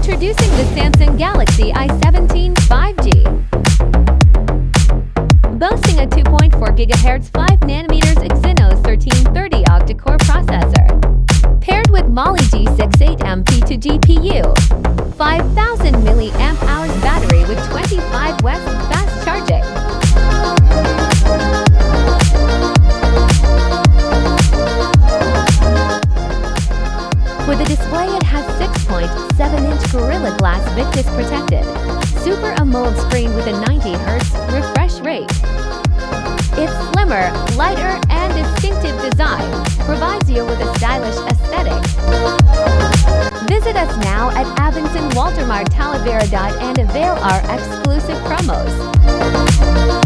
Introducing the Samsung Galaxy A17 5G. Boasting a 2.4 GHz 5nm Exynos 1330 octa-core processor. Paired with Mali G68MP2 GPU. 5000 mAh battery with 25 W fast charging. For the display, it has 6.7-inch Gorilla Glass Victus protected Super AMOLED screen with a 90Hz refresh rate. Its slimmer, lighter, and distinctive design provides you with a stylish aesthetic. Visit us now at Abenson Walter Mart Talavera and avail our exclusive promos.